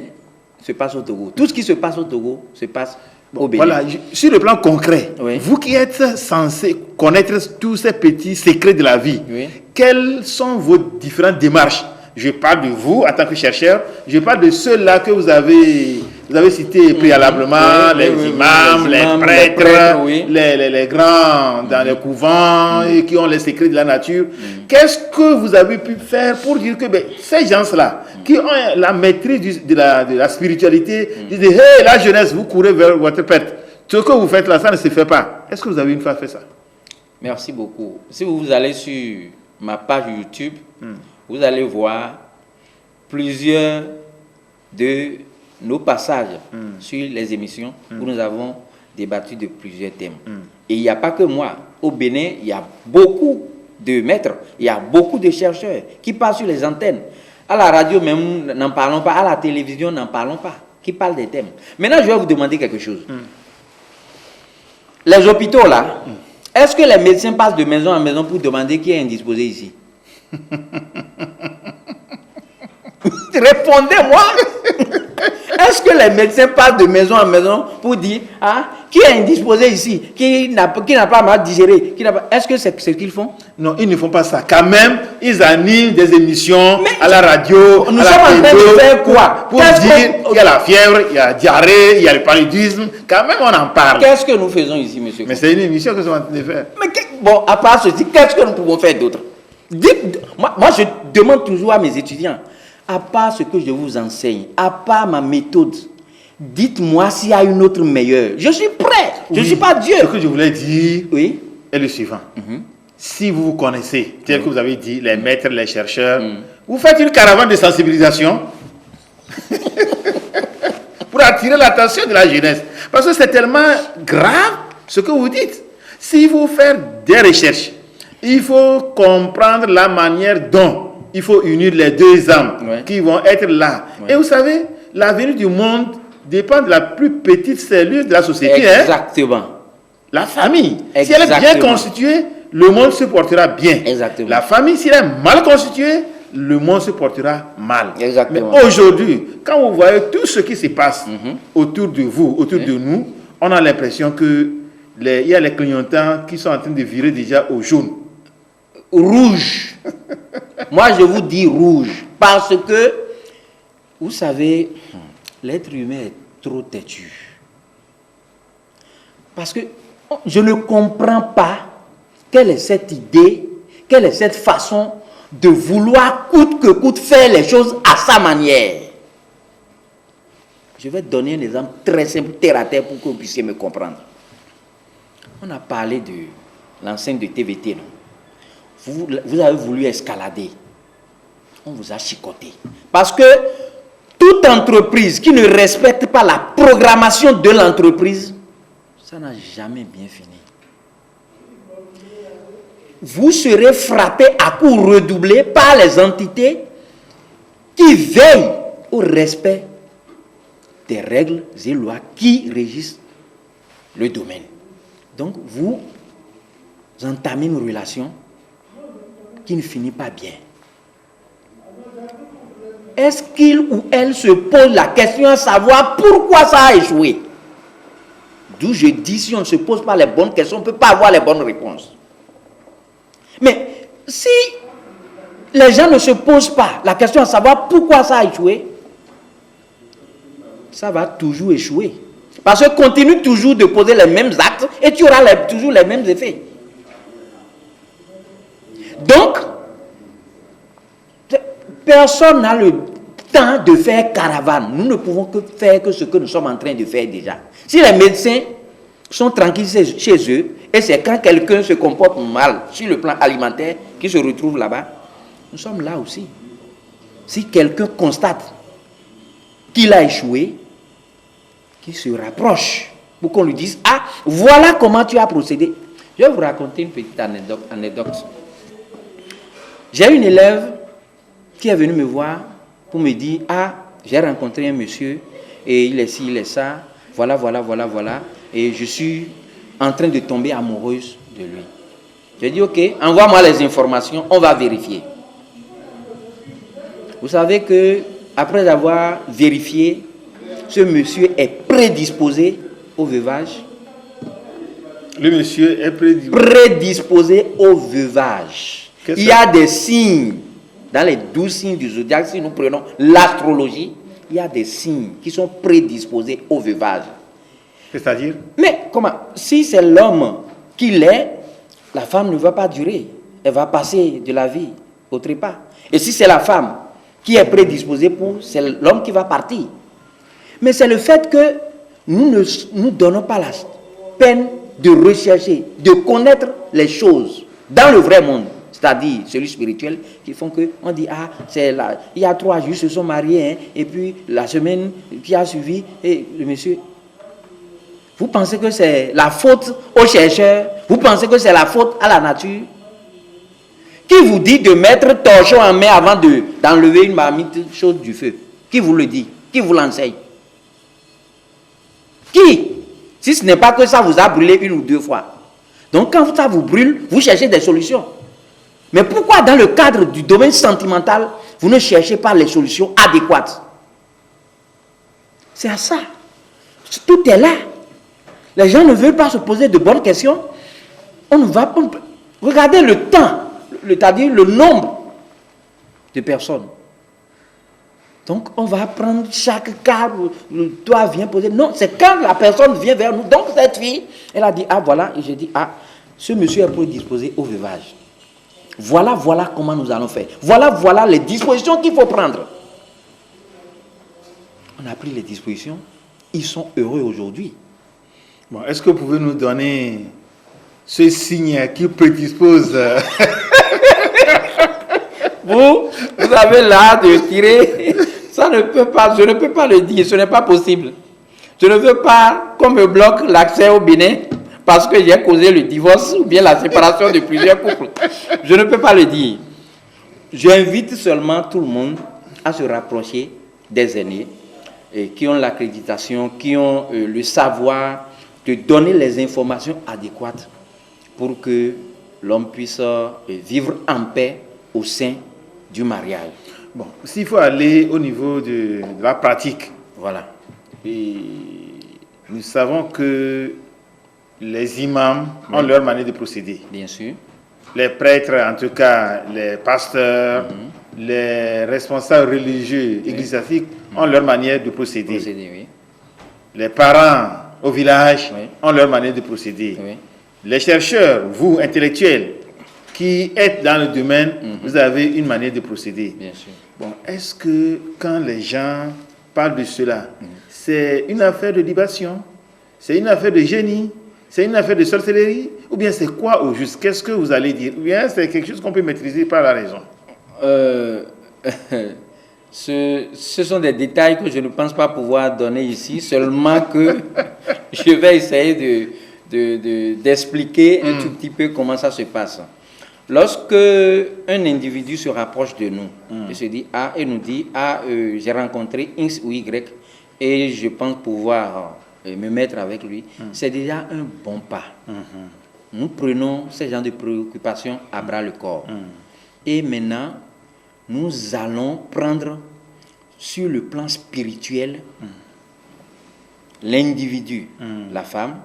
se passe au Togo. Tout ce qui se passe au Togo se passe au Bénin. Voilà, sur le plan concret, vous qui êtes censé connaître tous ces petits secrets de la vie, quelles sont vos différentes démarches Je parle de vous en tant que chercheur. Je parle de ceux-là que vous avez cités préalablement, les imams, les prêtres, les grands dans les couvents et qui ont les secrets de la nature. Qu'est-ce que vous avez pu faire pour dire que ces gens-là, qui ont la maîtrise de la spiritualité, disent, hey, la jeunesse, vous courez vers votre perte. Ce que vous faites là, ça ne se fait pas. Est-ce que vous avez une fois fait ça? Merci beaucoup. Si vous allez sur ma page YouTube, vous allez voir plusieurs de nos passages sur les émissions où nous avons débattu de plusieurs thèmes. Et il n'y a pas que moi. Au Bénin, il y a beaucoup de maîtres, il y a beaucoup de chercheurs qui parlent sur les antennes. À la radio même, n'en parlons pas. À la télévision, n'en parlons pas. Qui parlent des thèmes. Maintenant, je vais vous demander quelque chose. Les hôpitaux là, est-ce que les médecins passent de maison en maison pour demander qui est indisposé ici? Répondez-moi. Est-ce que les médecins passent de maison en maison pour dire qui est indisposé ici, qui n'a pas mal digéré, est-ce que c'est ce qu'ils font? Non, ils ne font pas ça. Quand même, ils animent des émissions à la radio, nous sommes en train de faire quoi? Pour dire qu'il y a la fièvre, il y a la diarrhée, il y a le paludisme. Quand même, on en parle. Qu'est-ce que nous faisons ici, monsieur? Mais c'est une émission que nous sommes en train de faire. Mais bon, à part ceci, qu'est-ce que nous pouvons faire d'autre? Moi, je demande toujours à mes étudiants, à part ce que je vous enseigne, à part ma méthode, dites-moi s'il y a une autre meilleure. Je suis prêt. Je ne suis pas Dieu. Ce que je voulais dire est le suivant. Si vous vous connaissez, tel que vous avez dit, les maîtres, les chercheurs, vous faites une caravane de sensibilisation pour attirer l'attention de la jeunesse. Parce que c'est tellement grave ce que vous dites. Si vous faites des recherches, il faut comprendre la manière dont il faut unir les deux âmes qui vont être là. Et vous savez, l'avenir du monde dépend de la plus petite cellule de la société. Exactement. La famille. Si elle est bien constituée, le monde se portera bien. Exactement. La famille, si elle est mal constituée, le monde se portera mal. Exactement. Mais aujourd'hui, quand vous voyez tout ce qui se passe autour de vous, autour de nous, on a l'impression que il y a les clignotants qui sont en train de virer déjà au jaune. Rouge. Moi, je vous dis rouge. Parce que, vous savez, l'être humain est trop têtu. Parce que je ne comprends pas quelle est cette idée, quelle est cette façon de vouloir coûte que coûte faire les choses à sa manière. Je vais donner un exemple très simple, terre à terre, pour que vous puissiez me comprendre. On a parlé de l'enceinte de TVT, non? Vous avez voulu escalader. On vous a chicoté. Parce que toute entreprise qui ne respecte pas la programmation de l'entreprise, ça n'a jamais bien fini. Vous serez frappé à coups redoublés par les entités qui veillent au respect des règles et lois qui régissent le domaine. Donc, vous entamez une relation qui ne finit pas bien. Est-ce qu'il ou elle se pose la question à savoir pourquoi ça a échoué? D'où je dis, si on ne se pose pas les bonnes questions, on ne peut pas avoir les bonnes réponses. Mais si les gens ne se posent pas la question à savoir pourquoi ça a échoué, ça va toujours échouer. Parce que continue toujours de poser les mêmes actes et tu auras toujours les mêmes effets. Donc, personne n'a le temps de faire caravane. Nous ne pouvons que faire que ce que nous sommes en train de faire déjà. Si les médecins sont tranquilles chez eux, et c'est quand quelqu'un se comporte mal sur le plan alimentaire qui se retrouve là-bas, nous sommes là aussi. Si quelqu'un constate qu'il a échoué, qu'il se rapproche pour qu'on lui dise, ah, voilà comment tu as procédé. Je vais vous raconter une petite anecdote. J'ai une élève qui est venue me voir pour me dire, ah, j'ai rencontré un monsieur et il est ci, il est ça, voilà, et je suis en train de tomber amoureuse de lui. J'ai dit, ok, envoie-moi les informations, on va vérifier. Vous savez que après avoir vérifié, ce monsieur est prédisposé au veuvage. Le monsieur est prédisposé au veuvage. Il y a des signes dans les 12 signes du zodiaque, si nous prenons l'astrologie, il y a des signes qui sont prédisposés au veuvage. C'est-à-dire? Mais comment? Si c'est l'homme qui l'est, la femme ne va pas durer. Elle va passer de la vie au trépas. Et si c'est la femme qui est prédisposée pour, c'est l'homme qui va partir. Mais c'est le fait que nous ne nous donnons pas la peine de rechercher, de connaître les choses dans le vrai monde, c'est-à-dire celui spirituel, qui font que on dit ah c'est là, il y a 3 jours ils se sont mariés hein, et puis la semaine qui a suivi et le monsieur. Vous pensez que c'est la faute aux chercheurs? Vous pensez que c'est la faute à la nature? Qui vous dit de mettre torchon en main avant d'enlever une marmite chaude du feu? Qui vous le dit? Qui vous l'enseigne? Qui? Si ce n'est pas que ça vous a brûlé 1 ou 2 fois. Donc quand ça vous brûle, vous cherchez des solutions. Mais pourquoi dans le cadre du domaine sentimental, vous ne cherchez pas les solutions adéquates? C'est à ça. Tout est là. Les gens ne veulent pas se poser de bonnes questions. Regardez le temps, c'est-à-dire le nombre de personnes. Donc, on va prendre chaque cas, toi viens poser. Non, c'est quand la personne vient vers nous. Donc, cette fille, elle a dit, ah voilà, et j'ai dit, ah, ce monsieur est prédisposé au veuvage. Voilà comment nous allons faire. Voilà les dispositions qu'il faut prendre. On a pris les dispositions. Ils sont heureux aujourd'hui. Bon, est-ce que vous pouvez nous donner ce signe qui prédispose Vous avez l'art de tirer. Ça ne peut pas, je ne peux pas le dire, ce n'est pas possible. Je ne veux pas qu'on me bloque l'accès au Bénin parce que j'ai causé le divorce ou bien la séparation de plusieurs couples. Je ne peux pas le dire. J'invite seulement tout le monde à se rapprocher des aînés qui ont l'accréditation, qui ont le savoir de donner les informations adéquates pour que l'homme puisse vivre en paix au sein du mariage. Bon, s'il faut aller au niveau de la pratique, voilà. Et nous savons que les imams ont leur manière de procéder. Bien sûr. Les prêtres, en tout cas, les pasteurs, les responsables religieux, ecclésiastiques, ont leur manière de procéder. Oui. Les parents au village ont leur manière de procéder. Oui. Les chercheurs, vous, intellectuels, qui êtes dans le domaine, vous avez une manière de procéder. Bien sûr. Bon, est-ce que quand les gens parlent de cela, c'est une affaire de libation, c'est une affaire de génie, c'est une affaire de sorcellerie, ou bien c'est quoi au juste? Qu'est-ce que vous allez dire? Ou bien c'est quelque chose qu'on peut maîtriser par la raison? Ce sont des détails que je ne pense pas pouvoir donner ici, seulement que je vais essayer d'expliquer un tout petit peu comment ça se passe. Lorsque un individu se rapproche de nous et se dit ah, et nous dit ah, j'ai rencontré X ou Y et je pense pouvoir me mettre avec lui, c'est déjà un bon pas. Nous prenons ce genre de préoccupations à bras le corps. Et maintenant, nous allons prendre sur le plan spirituel l'individu, la femme,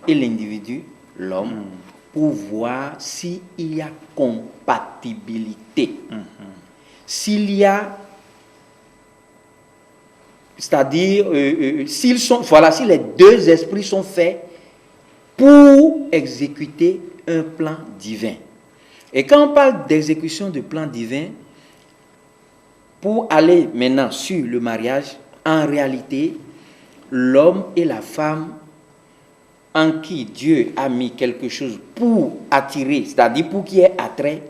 et l'individu, l'homme, pour voir s'il y a compatibilité. S'il y a, c'est-à-dire, si les deux esprits sont faits pour exécuter un plan divin. Et quand on parle d'exécution de plan divin, pour aller maintenant sur le mariage, en réalité, l'homme et la femme en qui Dieu a mis quelque chose pour attirer, c'est-à-dire pour qu'il y ait attrait,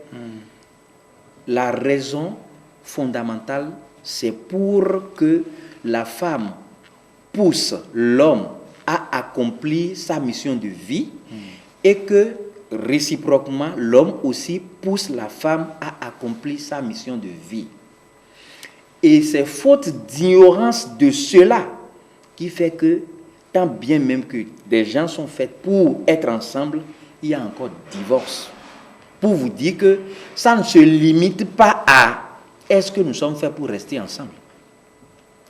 la raison fondamentale, c'est pour que la femme pousse l'homme à accomplir sa mission de vie et que réciproquement, l'homme aussi pousse la femme à accomplir sa mission de vie. Et c'est faute d'ignorance de cela qui fait que, tant bien même que des gens sont faits pour être ensemble, il y a encore divorce. Pour vous dire que ça ne se limite pas à est-ce que nous sommes faits pour rester ensemble.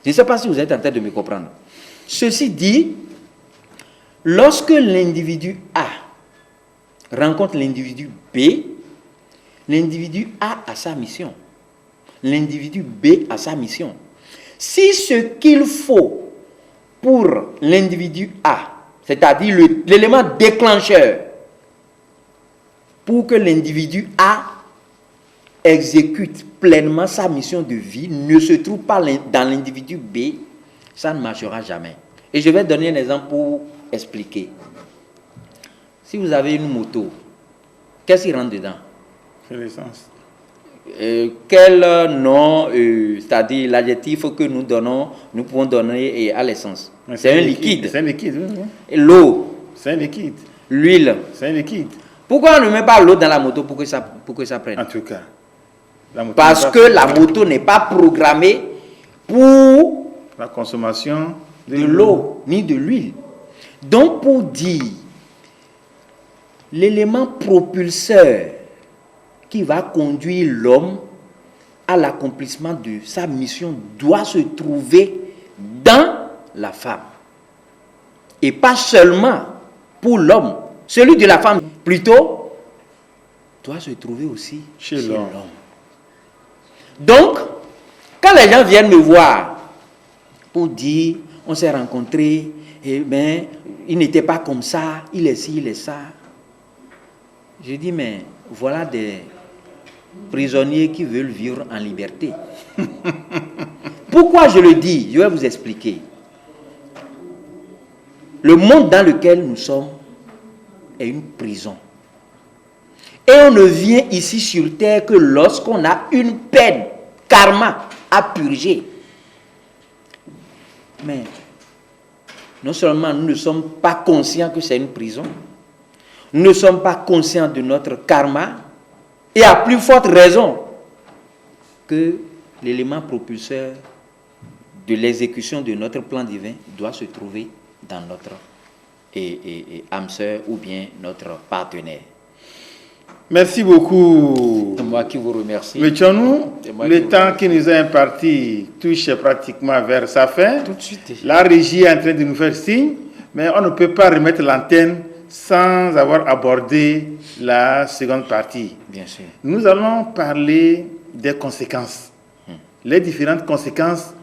Je ne sais pas si vous êtes en train de me comprendre. Ceci dit, lorsque l'individu A rencontre l'individu B, l'individu A a sa mission. l'individu B a sa mission. Si ce qu'il faut pour l'individu A, c'est-à-dire l'élément déclencheur pour que l'individu A exécute pleinement sa mission de vie, ne se trouve pas dans l'individu B, ça ne marchera jamais. Et je vais donner un exemple pour expliquer. Si vous avez une moto, qu'est-ce qui rentre dedans? C'est l'essence. Quel nom, c'est-à-dire l'adjectif que nous pouvons donner à l'essence? C'est un liquide. C'est un liquide, oui. L'eau. C'est un liquide. L'huile. C'est un liquide. Pourquoi on ne met pas l'eau dans la moto pour que ça prenne? En tout cas. Parce que la moto n'est pas programmée pour la consommation de l'eau ni de l'huile. Donc pour dire, l'élément propulseur qui va conduire l'homme à l'accomplissement de sa mission doit se trouver dans la femme. Et pas seulement pour l'homme. Celui de la femme, plutôt, doit se trouver aussi chez l'homme. Donc, quand les gens viennent me voir pour dire, on s'est rencontrés, eh bien, il n'était pas comme ça, il est ci, il est ça. Je dis, mais voilà des prisonniers qui veulent vivre en liberté. Pourquoi je le dis? Je vais vous expliquer. Le monde dans lequel nous sommes est une prison. Et on ne vient ici sur terre que lorsqu'on a une peine, karma, à purger. Mais non seulement nous ne sommes pas conscients que c'est une prison, nous ne sommes pas conscients de notre karma, et à plus forte raison que l'élément propulseur de l'exécution de notre plan divin doit se trouver dans notre âme sœur ou bien notre partenaire. Merci beaucoup. C'est moi qui vous remercie. Mettons-nous, le temps qui nous est imparti touche pratiquement vers sa fin. Tout de suite. La régie est en train de nous faire signe, mais on ne peut pas remettre l'antenne sans avoir abordé la seconde partie. Bien sûr. Nous allons parler des conséquences, les différentes conséquences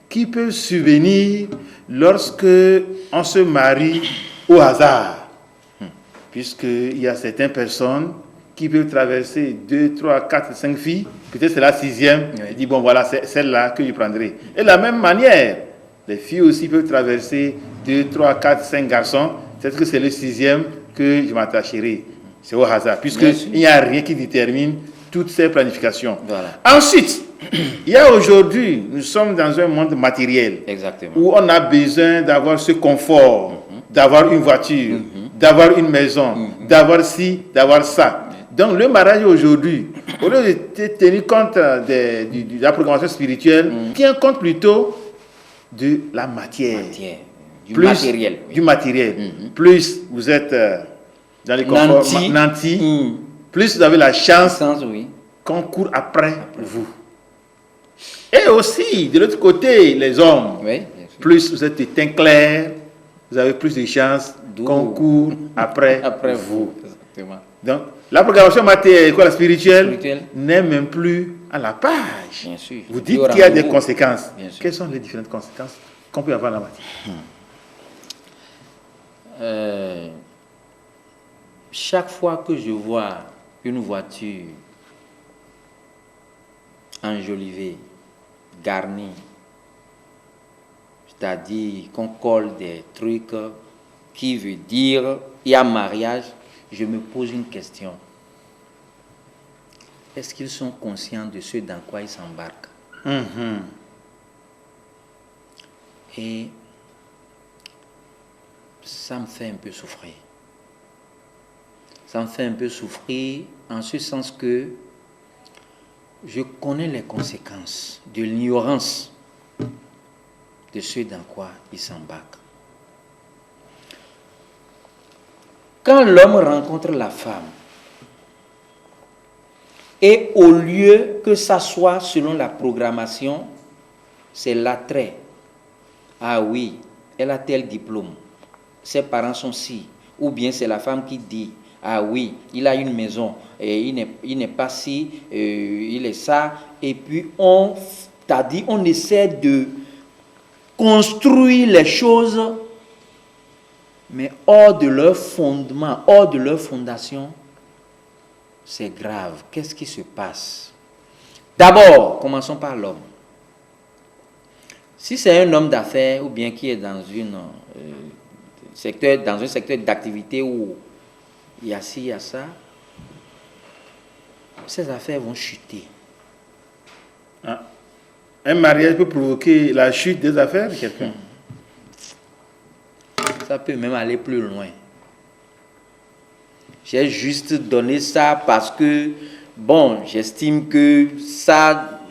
qui peuvent survenir lorsque on se marie au hasard, puisqu'il y a certaines personnes qui peuvent traverser 2, 3, 4, 5 filles, peut-être c'est la 6e, oui. Dit bon voilà, c'est celle-là que je prendrai. Et de la même manière, les filles aussi peuvent traverser 2, 3, 4, 5 garçons, peut-être que c'est le 6e que je m'attacherai. C'est au hasard, puisqu'il n'y a rien qui détermine toutes ces planifications. Voilà. Ensuite, il y a aujourd'hui, nous sommes dans un monde matériel. Exactement. Où on a besoin d'avoir ce confort, d'avoir une voiture, d'avoir une maison, d'avoir ci, d'avoir ça. Donc le mariage aujourd'hui, au lieu de tenir compte de la programmation spirituelle, tient compte plutôt de la matière. Du matériel. Du matériel. Plus vous êtes dans les conforts nantis, plus vous avez la chance qu'on court après vous. Et aussi, de l'autre côté, les hommes, plus vous êtes teint clair, vous avez plus de chances qu'on court après vous. Exactement. Donc, la programmation matérielle et la spirituelle n'est même plus à la page. Bien sûr. Vous dites qu'il y a des conséquences. Quelles sont les différentes conséquences qu'on peut avoir en la matière? Chaque fois que je vois une voiture enjolivée, garnie, c'est-à-dire qu'on colle des trucs qui veut dire il y a mariage, je me pose une question. Est-ce qu'ils sont conscients de ce dans quoi ils s'embarquent? Et ça me fait un peu souffrir. Ça me fait un peu souffrir en ce sens que je connais les conséquences de l'ignorance de ce dans quoi ils s'embarquent. Quand l'homme rencontre la femme, et au lieu que ça soit selon la programmation, c'est l'attrait. Ah oui, elle a tel diplôme, ses parents sont ci. Ou bien c'est la femme qui dit, ah oui, il a une maison, il n'est pas ci, il est ça. Et puis on essaie de construire les choses, mais hors de leur fondement, hors de leur fondation. C'est grave. Qu'est-ce qui se passe? D'abord, commençons par l'homme. Si c'est un homme d'affaires ou bien qui est dans un secteur d'activité où il y a ci, il y a ça, ses affaires vont chuter. Ah. Un mariage peut provoquer la chute des affaires de quelqu'un. Ça peut même aller plus loin. J'ai juste donné ça parce que, bon, j'estime que ça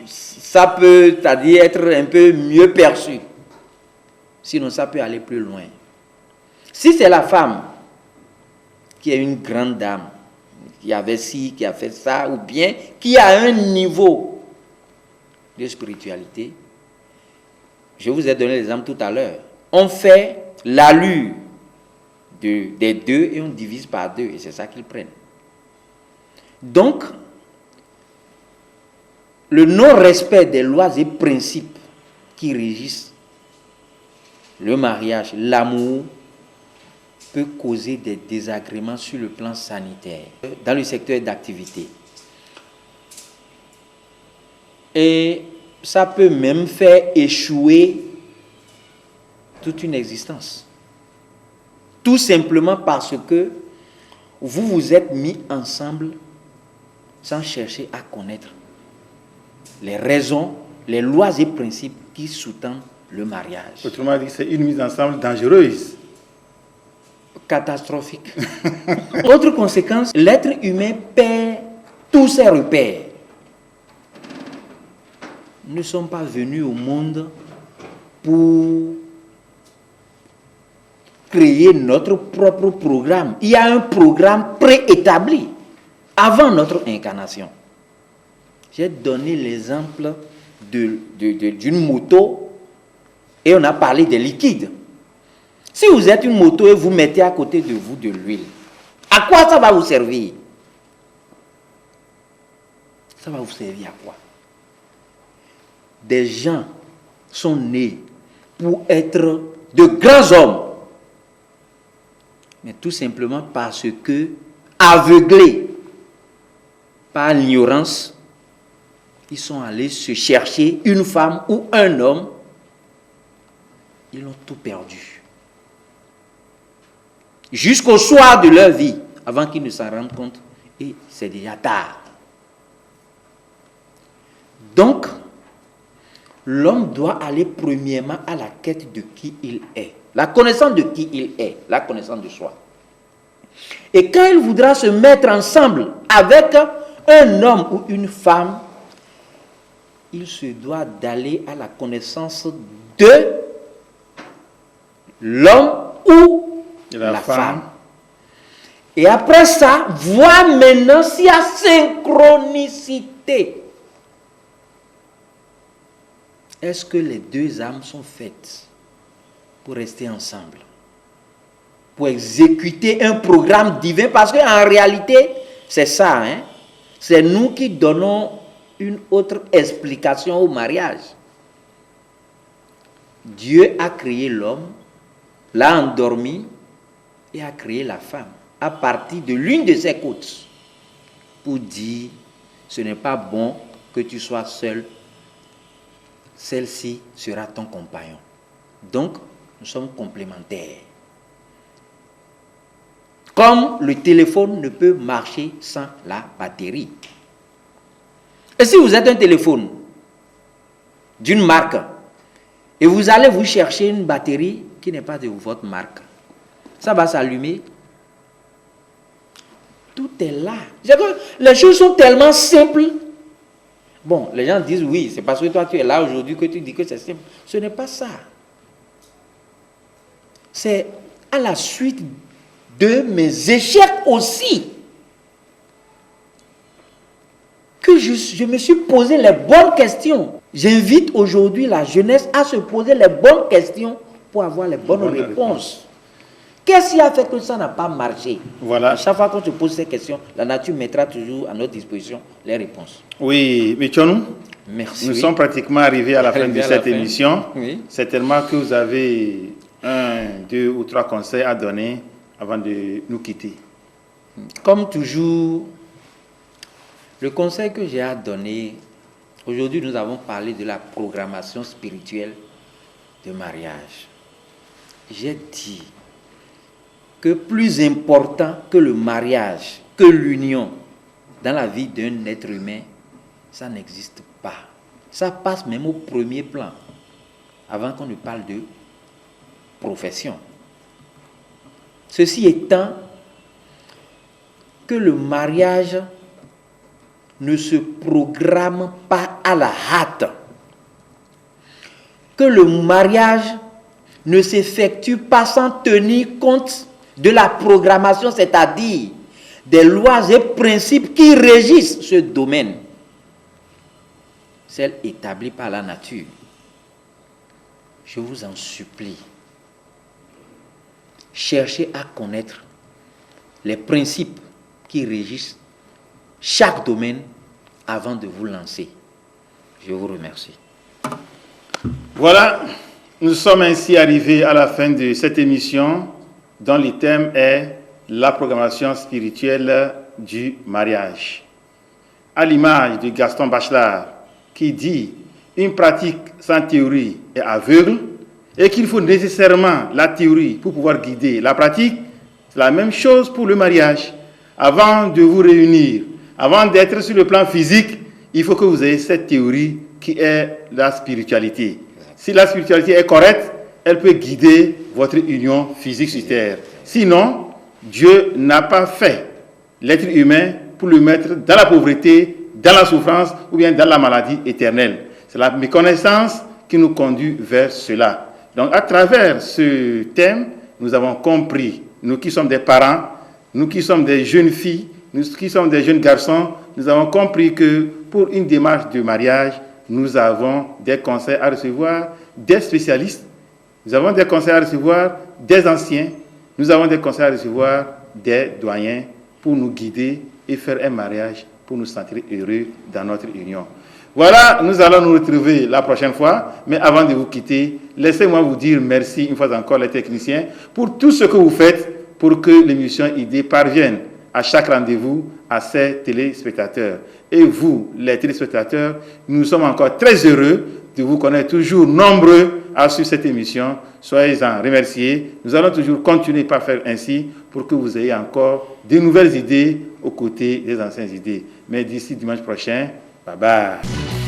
peut, c'est-à-dire être un peu mieux perçu. Sinon, ça peut aller plus loin. Si c'est la femme qui est une grande dame, qui avait ci, qui a fait ça, ou bien qui a un niveau de spiritualité, je vous ai donné l'exemple tout à l'heure. On fait l'allure des deux et on divise par deux, et c'est ça qu'ils prennent. Donc, le non-respect des lois et principes qui régissent le mariage, l'amour, peut causer des désagréments sur le plan sanitaire, dans le secteur d'activité. Et ça peut même faire échouer toute une existence. Tout simplement parce que vous vous êtes mis ensemble sans chercher à connaître les raisons, les lois et principes qui sous-tendent le mariage. Autrement dit, c'est une mise ensemble dangereuse. Catastrophique. Autre conséquence, l'être humain perd tous ses repères. Nous ne sommes pas venus au monde pour créer notre propre programme. Il y a un programme préétabli avant notre incarnation. J'ai donné l'exemple d'une moto et on a parlé des liquides. Si vous êtes une moto et vous mettez à côté de vous de l'huile, à quoi ça va vous servir? Ça va vous servir à quoi? Des gens sont nés pour être de grands hommes, mais tout simplement parce que, aveuglés par l'ignorance, ils sont allés se chercher une femme ou un homme, ils ont tout perdu. Jusqu'au soir de leur vie, avant qu'ils ne s'en rendent compte, et c'est déjà tard. Donc, l'homme doit aller premièrement à la quête de qui il est, la connaissance de qui il est, la connaissance de soi. Et quand il voudra se mettre ensemble avec un homme ou une femme, il se doit d'aller à la connaissance de l'homme ou la femme. Et après ça, voir maintenant s'il y a synchronicité. Est-ce que les deux âmes sont faites pour rester ensemble, pour exécuter un programme divin? Parce qu'en réalité, c'est ça, hein? C'est nous qui donnons une autre explication au mariage. Dieu a créé l'homme, l'a endormi et a créé la femme à partir de l'une de ses côtes pour dire ce n'est pas bon que tu sois seul, celle-ci sera ton compagnon. Donc, nous sommes complémentaires. Comme le téléphone ne peut marcher sans la batterie. Et si vous êtes un téléphone d'une marque et vous allez vous chercher une batterie qui n'est pas de votre marque, ça va s'allumer. Tout est là. Les choses sont tellement simples. Bon, les gens disent oui, c'est parce que toi tu es là aujourd'hui que tu dis que c'est simple. Ce n'est pas ça. C'est à la suite de mes échecs aussi que je me suis posé les bonnes questions. J'invite aujourd'hui la jeunesse à se poser les bonnes questions pour avoir les bonnes réponses. Qu'est-ce qui a fait que ça n'a pas marché? Voilà. À chaque fois qu'on se pose ces questions, la nature mettra toujours à notre disposition les réponses. Oui, Michonou, Merci. nous sommes pratiquement arrivés à la fin de Arrivé à la cette fin. émission. Oui. Certainement que vous avez 1, 2 ou 3 conseils à donner avant de nous quitter. Comme toujours, le conseil que j'ai à donner, aujourd'hui nous avons parlé de la programmation spirituelle de mariage. J'ai dit que plus important que le mariage, que l'union dans la vie d'un être humain, ça n'existe pas. Ça passe même au premier plan, avant qu'on ne parle de profession. Ceci étant, que le mariage ne se programme pas à la hâte, que le mariage ne s'effectue pas sans tenir compte de la programmation, c'est-à-dire des lois et principes qui régissent ce domaine, celles établies par la nature. Je vous en supplie, cherchez à connaître les principes qui régissent chaque domaine avant de vous lancer. Je vous remercie. Voilà, nous sommes ainsi arrivés à la fin de cette émission dont le thème est la programmation spirituelle du mariage. À l'image de Gaston Bachelard qui dit une pratique sans théorie est aveugle et qu'il faut nécessairement la théorie pour pouvoir guider la pratique, c'est la même chose pour le mariage. Avant de vous réunir, avant d'être sur le plan physique, il faut que vous ayez cette théorie qui est la spiritualité. Si la spiritualité est correcte, elle peut guider votre union physique sur terre. Sinon, Dieu n'a pas fait l'être humain pour le mettre dans la pauvreté, dans la souffrance ou bien dans la maladie éternelle. C'est la méconnaissance qui nous conduit vers cela. Donc, à travers ce thème, nous avons compris, nous qui sommes des parents, nous qui sommes des jeunes filles, nous qui sommes des jeunes garçons, nous avons compris que pour une démarche de mariage, nous avons des conseils à recevoir des spécialistes, nous avons des conseils à recevoir des anciens, nous avons des conseils à recevoir des doyens pour nous guider et faire un mariage pour nous sentir heureux dans notre union. Voilà, nous allons nous retrouver la prochaine fois, mais avant de vous quitter, laissez-moi vous dire merci une fois encore les techniciens pour tout ce que vous faites pour que l'émission ID parvienne à chaque rendez-vous à ces téléspectateurs. Et vous, les téléspectateurs, nous sommes encore très heureux de vous connaître toujours nombreux à suivre cette émission. Soyez-en remerciés. Nous allons toujours continuer par faire ainsi pour que vous ayez encore de nouvelles idées aux côtés des anciennes idées. Mais d'ici dimanche prochain, bye bye.